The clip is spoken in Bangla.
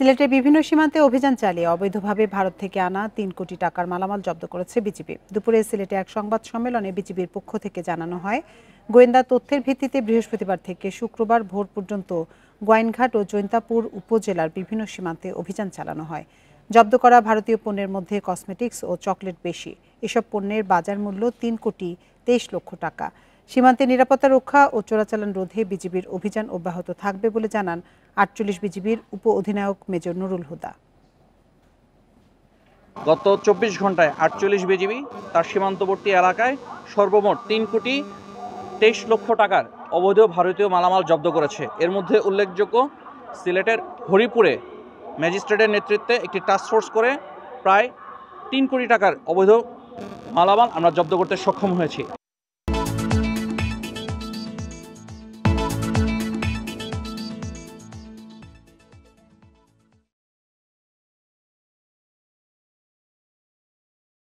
সিলেটের বিভিন্ন সীমান্তে অভিযান চালিয়ে অবৈধভাবে ভারত থেকে আনা ৩ কোটি টাকার মালামাল জব্দ করেছে বিজিবি। দুপুরে সিলেটে এক সংবাদ সম্মেলনে বিজিবির পক্ষ থেকে জানানো হয়, গোয়েন্দা তথ্যের ভিত্তিতে বৃহস্পতিবার থেকে শুক্রবার ভোর পর্যন্ত গোয়াইনঘাট ও জৈন্তাপুর উপজেলার বিভিন্ন সীমান্তে অভিযান চালানো হয়। জব্দ করা ভারতীয় পণ্যের মধ্যে কসমেটিক্স ও চকলেট বেশি। এসব পণ্যের বাজার মূল্য ৩ কোটি ২৩ লক্ষ টাকা। সীমান্তে নিরাপত্তা রক্ষা ও চোরাচালান রোধে বিজিবির অভিযান অব্যাহত থাকবে বলে জানান ৪৮ বিজিবির উপ অধিনায়ক মেজর নুরুল হুদা। গত ২৪ ঘন্টায় ৪৮ বিজিবি তার সীমান্তবর্তী এলাকায় সর্বমোট ৩ কোটি ২৩ লক্ষ টাকার অবৈধ ভারতীয় মালামাল জব্দ করেছে। এর মধ্যে উল্লেখযোগ্য, সিলেটের হরিপুরে ম্যাজিস্ট্রেটের নেতৃত্বে একটি টাস্কফোর্স করে প্রায় ৩ কোটি টাকার অবৈধ মালামাল আমরা জব্দ করতে সক্ষম হয়েছি।